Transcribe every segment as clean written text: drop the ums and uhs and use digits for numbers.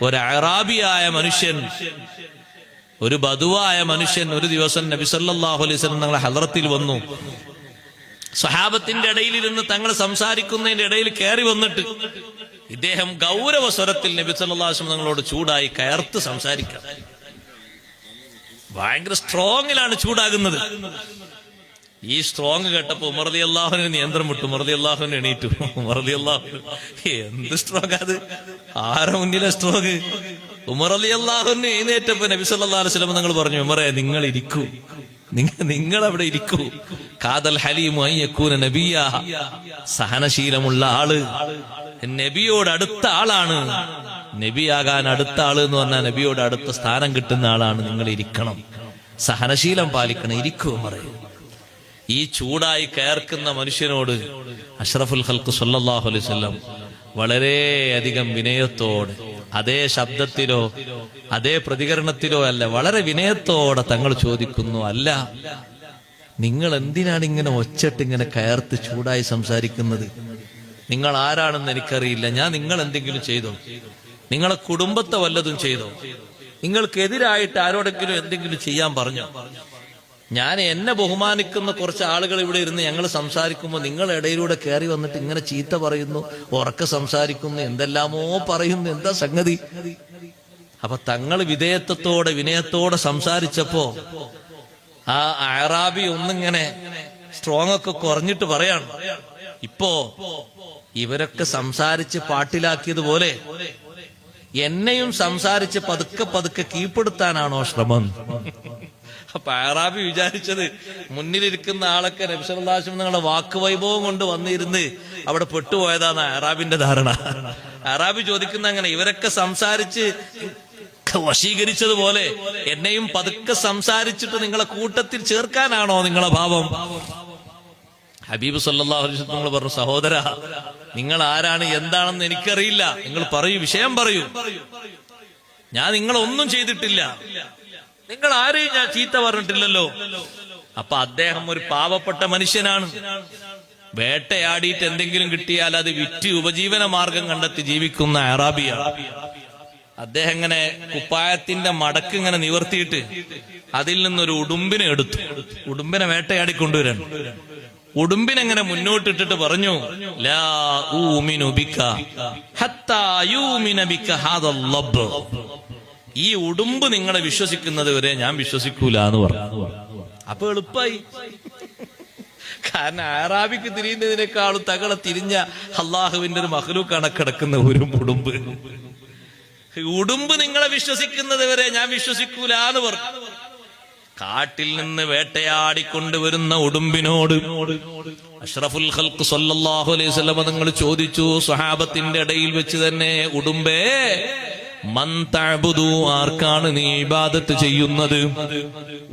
ഒരു അറാബിയായ മനുഷ്യൻ, ഒരു ബദുവായ മനുഷ്യൻ ഒരു ദിവസം നബി സല്ലല്ലാഹു അലൈഹി വസല്ലം തങ്ങളുടെ ഹദ്റത്തിൽ വന്നു. സ്വഹാബത്തിന്റെ ഇടയിലിരുന്ന് തങ്ങൾ സംസാരിക്കുന്നതിന്റെ ഇടയിൽ കയറി വന്നിട്ട് ഇദ്ദേഹം ഗൗരവ സ്വരത്തിൽ നബി സല്ലല്ലാഹു അലൈഹി വസല്ലം തങ്ങളോട് ചൂടായി കയർത്ത് സംസാരിക്കുക. ഭയങ്കര സ്ട്രോങ്ങിലാണ് ചൂടാകുന്നത്. ഈ സ്ട്രോങ് കേട്ടപ്പോ ഉമർ റളിയല്ലാഹുവിന് നിയന്ത്രണം വിട്ടു. ഉമർ റളിയല്ലാഹുവിന് എണീറ്റു. ഉമർ റളിയല്ലാഹു എന്ത് സ്ട്രോങ് അത്, ആരെ മുന്നിലെ സ്ട്രോങ്? ഉമർ റളിയല്ലാഹുവിന് എഴുന്നേറ്റപ്പോ നബി സല്ലല്ലാഹു അലൈഹി വസല്ലം തങ്ങൾ പറഞ്ഞു, ഉമറേ നിങ്ങൾ ഇരിക്കൂ, നിങ്ങൾ അവിടെ ഇരിക്കൂ. കാദൽ ഹലീമു അൻ യകൂന നബിയ്യ, സഹനശീലമുള്ള ആള്, നബിയോട് അടുത്ത ആളാണ്. നബിയാകാൻ അടുത്ത ആള് എന്ന് പറഞ്ഞാൽ നബിയോട് അടുത്ത സ്ഥാനം കിട്ടുന്ന ആളാണ്. നിങ്ങൾ ഇരിക്കണം, സഹനശീലം പാലിക്കണം, ഇരിക്കൂ ഉമറേ. ഈ ചൂടായി കയർക്കുന്ന മനുഷ്യനോട് അഷ്റഫുൽ ഖൽഖ് സല്ലല്ലാഹു അലൈഹി വസല്ലം വളരെയധികം വിനയത്തോടെ, അതേ ശബ്ദത്തിലോ അതേ പ്രതികരണത്തിലോ അല്ല, വളരെ വിനയത്തോടെ തങ്ങൾ ചോദിക്കുന്നു, അല്ല നിങ്ങൾ എന്തിനാണ് ഇങ്ങനെ ഒച്ചട്ട് ഇങ്ങനെ കയർത്ത് ചൂടായി സംസാരിക്കുന്നത്? നിങ്ങൾ ആരാണെന്ന് എനിക്കറിയില്ല. ഞാൻ നിങ്ങൾ എന്തെങ്കിലും ചെയ്തോ? നിങ്ങളെ കുടുംബത്തെ വല്ലതും ചെയ്തോ? നിങ്ങൾക്കെതിരായിട്ട് ആരോടെങ്കിലും എന്തെങ്കിലും ചെയ്യാൻ പറഞ്ഞോ? ഞാൻ എന്നെ ബഹുമാനിക്കുന്ന കുറച്ച് ആളുകൾ ഇവിടെ ഇരുന്ന് ഞങ്ങൾ സംസാരിക്കുമ്പോൾ നിങ്ങൾ ഇടയിലൂടെ കയറി വന്നിട്ട് ഇങ്ങനെ ചീത്ത പറയുന്നു, ഉറക്കെ സംസാരിക്കുന്നു, എന്തെല്ലാമോ പറയുന്നു, എന്താ സംഗതി? അപ്പൊ തങ്ങൾ വിധേയത്വത്തോടെ വിനയത്തോടെ സംസാരിച്ചപ്പോ ആ അറാബി ഒന്നിങ്ങനെ സ്ട്രോങ് ഒക്കെ കുറഞ്ഞിട്ട് പറയാണ്, ഇപ്പോ ഇവരൊക്കെ സംസാരിച്ച് പാട്ടിലാക്കിയതുപോലെ എന്നെയും സംസാരിച്ച് പതുക്കെ പതുക്കെ കീഴ്പ്പെടുത്താനാണോ ശ്രമം? അപ്പൊ അറാബി വിചാരിച്ചത് മുന്നിലിരിക്കുന്ന ആളൊക്കെ നബി സല്ലല്ലാഹു അലൈഹി വസല്ലം നിങ്ങളുടെ വാക്കുവൈഭവം കൊണ്ട് വന്നിരുന്ന് അവിടെ പെട്ടുപോയതാണ് അറാബിന്റെ ധാരണ. അറാബി ചോദിക്കുന്ന അങ്ങനെ, ഇവരൊക്കെ സംസാരിച്ച് വശീകരിച്ചതുപോലെ എന്നെയും പതുക്കെ സംസാരിച്ചിട്ട് നിങ്ങളെ കൂട്ടത്തിൽ ചേർക്കാനാണോ നിങ്ങളെ ഭാവം? ഹബീബ് സല്ലല്ലാഹു അലൈഹി വസല്ലം നിങ്ങൾ പറഞ്ഞു, സഹോദര നിങ്ങൾ ആരാണ് എന്താണെന്ന് എനിക്കറിയില്ല, നിങ്ങൾ പറയൂ, വിഷയം പറയൂ. ഞാൻ നിങ്ങളൊന്നും ചെയ്തിട്ടില്ല, നിങ്ങൾ ആരെയും ഞാൻ ചീത്ത പറഞ്ഞിട്ടില്ലല്ലോ. അപ്പൊ അദ്ദേഹം ഒരു പാവപ്പെട്ട മനുഷ്യനാണ്. വേട്ടയാടിയിട്ട് എന്തെങ്കിലും കിട്ടിയാൽ അത് വിറ്റ് ഉപജീവന മാർഗം കണ്ടെത്തി ജീവിക്കുന്ന അറാബിയാണ്. അദ്ദേഹം ഇങ്ങനെ കുപ്പായത്തിന്റെ മടക്ക് ഇങ്ങനെ നിവർത്തിയിട്ട് അതിൽ നിന്നൊരു ഉടുമ്പിനെ എടുത്തു. ഉടുമ്പിനെ വേട്ടയാടി കൊണ്ടുവരാൻ ഉടുമ്പിനെങ്ങനെ മുന്നോട്ടിട്ടിട്ട് പറഞ്ഞു, ലാ ഊമിനു ബിക ഹത്താ യൂമിന ബിക ഹാദൽ ലബ്ബ്. ഈ ഉടുമ്പ് നിങ്ങളെ വിശ്വസിക്കുന്നത് വരെ ഞാൻ വിശ്വസിക്കൂല എന്ന് പറഞ്ഞു. അപ്പൊ എളുപ്പമായി. കാരണം അറാബിക്ക് തിരിയുന്നതിനേക്കാളും തകളെ തിരിഞ്ഞ അള്ളാഹുവിന്റെ ഒരു മഖ്ലൂക്കാണ് കിടക്കുന്ന ഒരു ഉടുമ്പ്. ഉടുമ്പ് നിങ്ങളെ വിശ്വസിക്കുന്നത് വരെ ഞാൻ വിശ്വസിക്കൂല എന്ന് പറഞ്ഞു. കാട്ടിൽ നിന്ന് വേട്ടയാടിക്കൊണ്ടുവരുന്ന ഉടുമ്പിനോട് അഷ്റഫുൽ ഖൽഖ് സല്ലല്ലാഹു അലൈഹി വസല്ലം തങ്ങൾ ചോദിച്ചു, സ്വഹാബത്തിന്റെ ഇടയിൽ വെച്ച് തന്നെ, ഉടുമ്പേ മൻ തഅബുദു, ആർക്കാണ് നീ ഇബാദത്ത് ചെയ്യുന്നത്?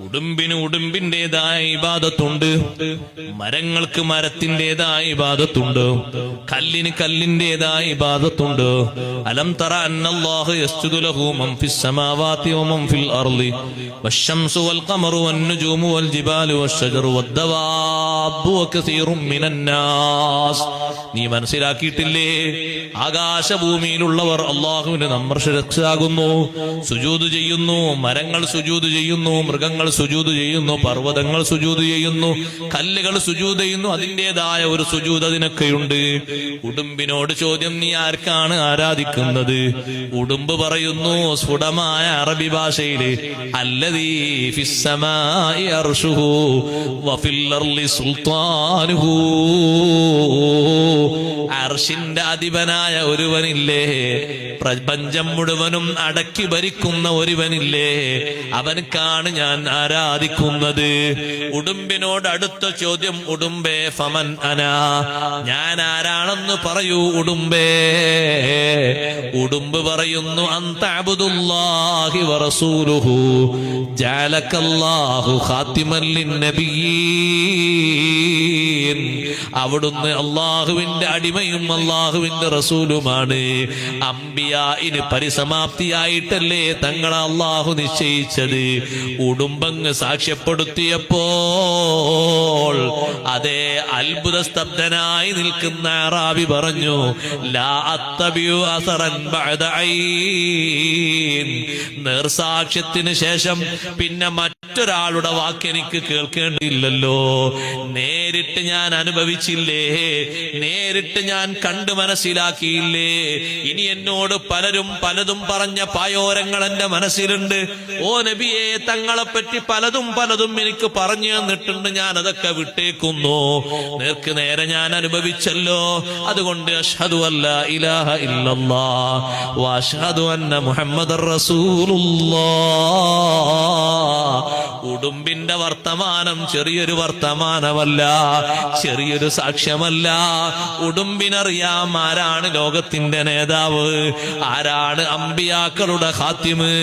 ഉടുമ്പിന് ഉടുമ്പിന്റേതായ ഇബാദത്തുണ്ട്, മരങ്ങൾക്ക് മരത്തിന്റേതായ ഇബാദത്തുണ്ട്, കല്ലിന് കല്ലിന്റേതായ ഇബാദത്തുണ്ട്. അലം തറ അന്നല്ലാഹു യസ്ജുദു ലഹു മൻ ഫിസ് സമാവാതി വമൻ ഫിൽ അർളി വശംസു വൽ ഖമറു വൻ നുജൂമു വൽ ജിബാലു വശജറു വദ്ദവാബു വകസീറും മിനൻ നാസ്. നീ മനസ്സിലാക്കിയിട്ടില്ലേ? ആകാശഭൂമിയിലുള്ളവർ അല്ലാഹുവിനെ രക്ഷാകുന്നു, സുജൂദ് ചെയ്യുന്നു, മരങ്ങൾ സുജൂദ് ചെയ്യുന്നു, മൃഗങ്ങൾ സുജൂദ് ചെയ്യുന്നു, പർവ്വതങ്ങൾ സുജൂദ് ചെയ്യുന്നു, കല്ലുകൾ സുജൂദ് ചെയ്യുന്നു. അതിൻ്റെതായ ഒരു സുജൂദ് അതിനൊക്കെയുണ്ട്. ഉടുമ്പിനോട് ചോദ്യം, നീ ആർക്കാണ് ആരാധിക്കുന്നത്? ഉടുമ്പ് പറയുന്നു സ്ഫുടമായ അറബി ഭാഷയില്, അല്ലദീ ഫിസ്സമാഇ അർശുഹു വഫിൽ അർളി സുൽത്താനുഹു. അർശിന്റെ അധിപനായ ഒരുവനില്ലേ, പ്രപഞ്ചം മുഴുവനും അടക്കി ഭരിക്കുന്ന ഒരുവനില്ലേ, അവനക്കാണ് ഞാൻ ആരാധിക്കുന്നത്. ഉടുമ്പിനോട് അടുത്ത ചോദ്യം, ഉടുമ്പേ ഫമൻ അനാ, ഞാൻ ആരാണെന്ന് പറയൂ ഉടുമ്പേ. ഉടുമ്പ് പറയുന്നു, അൻത അബ്ദുല്ലാഹി വറസൂലുഹു ജഅലകല്ലാഹു ഖാതിമൻ ലിന്നബിയ്യീൻ. അവിടുന്ന് അള്ളാഹുവിന്റെ അടിമയും അള്ളാഹുവിന്റെ റസൂലുമാണ്. അംബിയാഇന് പരിസമാപ്തിയായിട്ടല്ലേ തങ്ങളെ അള്ളാഹു നിശ്ചയിച്ചത്. ഉടുമ്പങ്ങ് സാക്ഷ്യപ്പെടുത്തിയപ്പോൾ അതേ അത്ഭുത സ്തബ്ധനായി നിൽക്കുന്ന അറാബി പറഞ്ഞു, ലാ അത്തബിയു അസറൻ ബഅദ ഐൻ. നേർസാക്ഷ്യത്തിന് ശേഷം പിന്നെ മറ്റൊരാളുടെ വാക്ക് എനിക്ക് കേൾക്കേണ്ടിയില്ലല്ലോ. നേരിട്ട് ഞാൻ അനുഭവിച്ചില്ലേ, നേരിട്ട് ഞാൻ കണ്ടു മനസ്സിലാക്കിയില്ലേ. ഇനി എന്നോട് പലരും പലതും പറഞ്ഞ പായോരങ്ങൾ എന്റെ മനസ്സിലുണ്ട്. ഓ നബിയെ, തങ്ങളെപ്പറ്റി പലതും എനിക്ക് പറഞ്ഞു തന്നിട്ടുണ്ട്. ഞാൻ അതൊക്കെ വിട്ടേക്കുന്നു. നേർക്ക് നേരെ ഞാൻ അനുഭവിച്ചല്ലോ. അതുകൊണ്ട് അഷ്ഹദു അല്ലാ ഇലാഹ ഇല്ലല്ലാഹ് വ അഷ്ഹദു അന്ന മുഹമ്മദർ റസൂലുള്ളാഹ്. ഉടുമ്പിന്റെ വർത്തമാനം ചെറിയൊരു വർത്തമാനമല്ല, ചെറിയൊരു സാക്ഷ്യമല്ല. ഉടുമ്പിനറിയാം ആരാണ് ലോകത്തിന്റെ നേതാവ്, ആരാണ് അമ്പിയാക്കളുടെ ഖാത്തിമ്,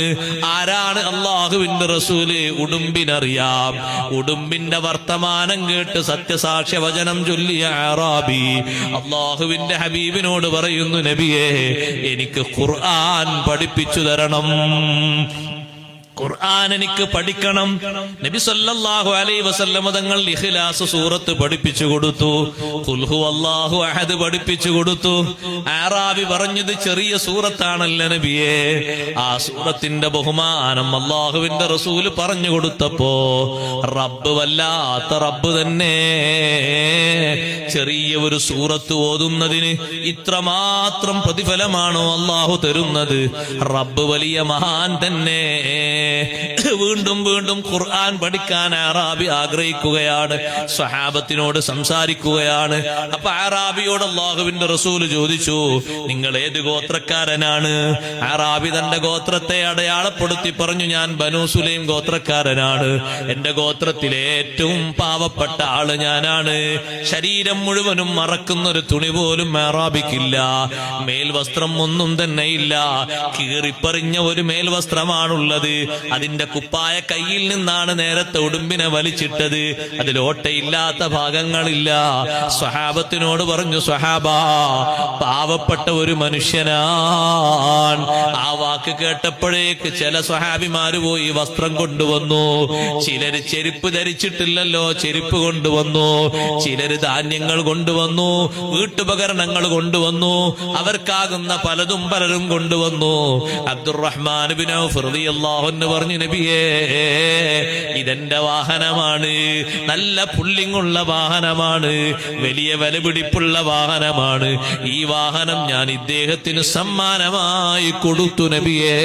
ആരാണ് അള്ളാഹുവിന്റെ റസൂല്. ഉടുമ്പിനറിയാം. ഉടുമ്പിന്റെ വർത്തമാനം കേട്ട് സത്യസാക്ഷ്യ വചനം ചൊല്ലിയ അറാബി അള്ളാഹുവിന്റെ ഹബീബിനോട് പറയുന്നു, നബിയെ, എനിക്ക് ഖുർആൻ പഠിപ്പിച്ചു തരണം, ഖുർആൻ എനിക്ക് പഠിക്കണം. നബി സല്ലല്ലാഹു അലൈഹി വസല്ലം തങ്ങൾ ഇഖ്ലാസ് സൂറത്ത് പഠിപ്പിച്ചു കൊടുത്തു, ഖുൽ ഹുവല്ലാഹു അഹദ് പഠിപ്പിച്ചു കൊടുത്തു. അറാബി പറഞ്ഞത് ചെറിയ സൂറത്താണല്ലോ നബിയെ. ആ സൂറത്തിന്റെ ബഹുമാനം അല്ലാഹുവിന്റെ റസൂല് പറഞ്ഞു കൊടുത്തപ്പോ റബ്ബ് വല്ലാത്ത റബ്ബ് തന്നെ. ചെറിയ ഒരു സൂറത്ത് ഓതുന്നതിന് ഇത്രമാത്രം പ്രതിഫലമാണോ അല്ലാഹു തരുന്നത്? റബ്ബ് വലിയ മഹാൻ തന്നെ. വീണ്ടും വീണ്ടും ഖുർആൻ പഠിക്കാൻ അറാബി ആഗ്രഹിക്കുകയാണ്, സ്വഹാബത്തിനോട് സംസാരിക്കുകയാണ്. അപ്പൊ അറാബിയോട് അല്ലാഹുവിന്റെ റസൂല് ചോദിച്ചു, നിങ്ങൾ ഏത് ഗോത്രക്കാരനാണ്? അറാബി തന്റെ ഗോത്രത്തെ അടയാളപ്പെടുത്തി പറഞ്ഞു, ഞാൻ ബനൂ സുലൈം ഗോത്രക്കാരനാണ്. എന്റെ ഗോത്രത്തിലെ ഏറ്റവും പാവപ്പെട്ട ആള് ഞാനാണ്. ശരീരം മുഴുവനും മറക്കുന്ന ഒരു തുണി പോലും അറാബിക്കില്ല. മേൽവസ്ത്രം ഒന്നും തന്നെ ഇല്ല, കീറിപ്പറിഞ്ഞ ഒരു മേൽവസ്ത്രമാണുള്ളത്. അതിന്റെ കുപ്പായ കയ്യിൽ നിന്നാണ് നേരത്തെ ഉടുമ്പിനെ വലിച്ചിട്ടത്. അതിൽ ഓട്ടയില്ലാത്ത ഭാഗങ്ങളില്ല. സ്വഹാബത്തിനോട് പറഞ്ഞു, സ്വഹാബാ, പാവപ്പെട്ട ഒരു മനുഷ്യനാണ്. ആ വാക്ക് കേട്ടപ്പോഴേക്ക് ചില സ്വഹാബിമാര് പോയി വസ്ത്രം കൊണ്ടുവന്നു. ചിലര് ചെരുപ്പ് ധരിച്ചിട്ടില്ലല്ലോ, ചെരുപ്പ് കൊണ്ടുവന്നു. ചിലര് ധാന്യങ്ങൾ കൊണ്ടുവന്നു, വീട്ടുപകരണങ്ങൾ കൊണ്ടുവന്നു, അവർക്കാകുന്ന പലതും പലരും കൊണ്ടുവന്നു. അബ്ദുറഹ്മാൻ ബിൻ ഔഫ് റളിയല്ലാഹു അൻഹു പറഞ്ഞു, നബിയേ, ഇതെന്റെ വാഹനമാണ്, നല്ല പുള്ളിങ്ങുള്ള വാഹനമാണ്, വലിയ വിലപിടിപ്പുള്ള വാഹനമാണ്. ഈ വാഹനം ഞാൻ ഇദ്ദേഹത്തിന് സമ്മാനമായി കൊടുത്തു നബിയേ.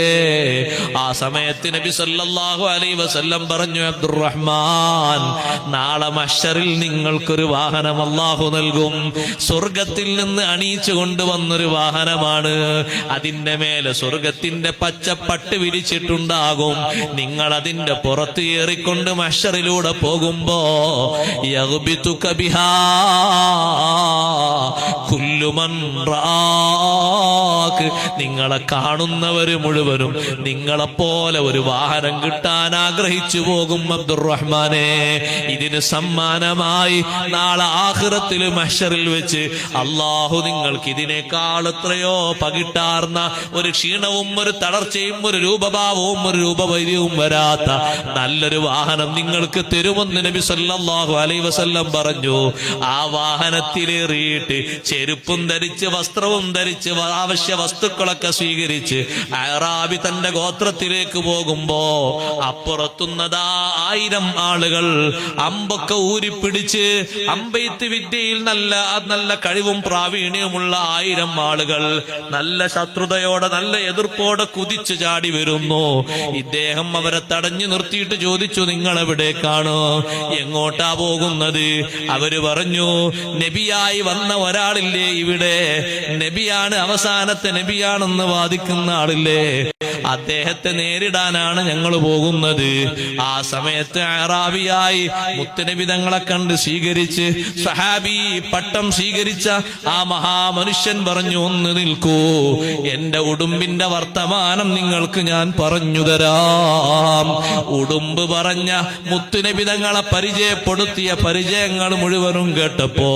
ആ സമയത്ത് നബി സല്ലല്ലാഹു അലൈഹി വസല്ലം പറഞ്ഞു, അബ്ദുറഹ്മാൻ, നാളെ മഹ്ശറിൽ നിങ്ങൾക്കൊരു വാഹനം അല്ലാഹു നൽകും. സ്വർഗത്തിൽ നിന്ന് അണിയിച്ചു കൊണ്ടുവന്നൊരു വാഹനമാണ്. അതിന്റെ മേലെ സ്വർഗത്തിന്റെ പച്ചപ്പട്ട് വിരിച്ചിട്ടുണ്ടാകും. നിങ്ങൾ അതിന്റെ പുറത്ത് ഏറിക്കൊണ്ട് മഹ്ശറിലൂടെ പോകുമ്പോ യഗ്ബിതുക ബിഹാ കുല്ലു മൻ റാക്ക്. നിങ്ങളെ കാണുന്നവര് മുഴുവനും നിങ്ങളെപ്പോലെ ഒരു വാഹനം കിട്ടാൻ ആഗ്രഹിച്ചു പോകും. അബ്ദുറഹ്മാനെ, ഇതിന് സമ്മാനമായി നാളെ ആഖിറത്തിൽ മഹ്ശറിൽ വെച്ച് അല്ലാഹു നിങ്ങൾക്ക് ഇതിനേക്കാൾ എത്രയോ പകിട്ടാർന്ന, ഒരു ക്ഷീണവും ഒരു തളർച്ചയും ഒരു രൂപഭാവവും ഒരു രൂപവൈര്യവും വരാത്ത നല്ലൊരു വാഹനം നിങ്ങൾക്ക് തരുമെന്ന് നബി സല്ലല്ലാഹു അലൈഹി വസല്ലം പറഞ്ഞു. ആ വാഹനത്തിലേറിയിട്ട് ചെരുപ്പും ധരിച്ച് വസ്ത്രവും ധരിച്ച് ആവശ്യ വസ്തുക്കളൊക്കെ സ്വീകരിച്ച് അറാബി തന്റെ ഗോത്രത്തിലേക്ക് പോകുമ്പോ അപ്പുറത്തുന്നതാ 1000 ആളുകൾ അമ്പൊക്കെ ഊരിപ്പിടിച്ച് അമ്പെയ്ത്ത് വിദ്യയിൽ നല്ല കഴിവും പ്രാവീണ്യവുമുള്ള 1000 ആളുകൾ നല്ല ശത്രുതയോടെ നല്ല എതിർപ്പോടെ കുതിച്ചു ചാടി വരുന്നു. ഇദ്ദേഹം അവരെ തടഞ്ഞു നിർത്തിയിട്ട് ചോദിച്ചു, നിങ്ങൾ എവിടേക്കാണ്, എങ്ങോട്ടാ പോകുന്നത്? അവര് പറഞ്ഞു, നബിയായി വന്ന ഒരാളില്ലേ ഇവിടെ, നബിയാണ്, അവസാനത്തെ നബിയാണെന്ന് വാദിക്കുന്ന ആളില്ലേ, അദ്ദേഹത്തെ നേരിടാനാണ് ഞങ്ങൾ പോകുന്നത്. ആ സമയത്ത് അറാബിയായി മുത്തുനബി തങ്ങളെ കണ്ട് സ്വീകരിച്ച് സഹാബി പട്ടം സ്വീകരിച്ച ആ മഹാമനുഷ്യൻ പറഞ്ഞു, ഒന്ന് നിൽക്കൂ, എന്റെ ഉടുമ്പിന്റെ വർത്തമാനം നിങ്ങൾക്ക് ഞാൻ പറഞ്ഞു തരാം. ഉടുമ്പ് പറഞ്ഞ മുത്തുനബി തങ്ങളെ പരിചയപ്പെടുത്തിയ പരിചയങ്ങൾ മുഴുവനും കേട്ടപ്പോ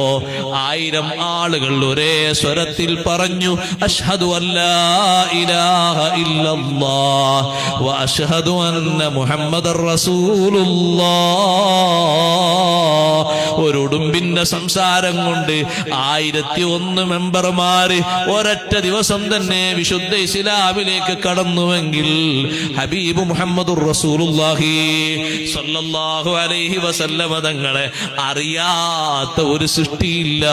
1000 ആളുകൾ ഒരേ സ്വരത്തിൽ പറഞ്ഞു, അഷ്ഹദു അല്ലാ ഇലാഹ ഇല്ലല്ലാഹ് വ അഷ്ഹദു അന്ന മുഹമ്മദർ റസൂലുള്ളാഹ്. ഒരു ഉടുമ്പിന്റെ സംസാരം കൊണ്ട് 1001 മെമ്പർമാര് ഒരൊറ്റ ദിവസം തന്നെ വിശുദ്ധ ഇസ്ലാമിലേക്ക് കടന്നുവെങ്കിൽ ഹബീബ് മുഹമ്മദുർ റസൂലുള്ളാഹി സ്വല്ലല്ലാഹു അലൈഹി വസല്ലമ തങ്ങളെ അറിയാത്ത ഒരു സൃഷ്ടിയില്ല.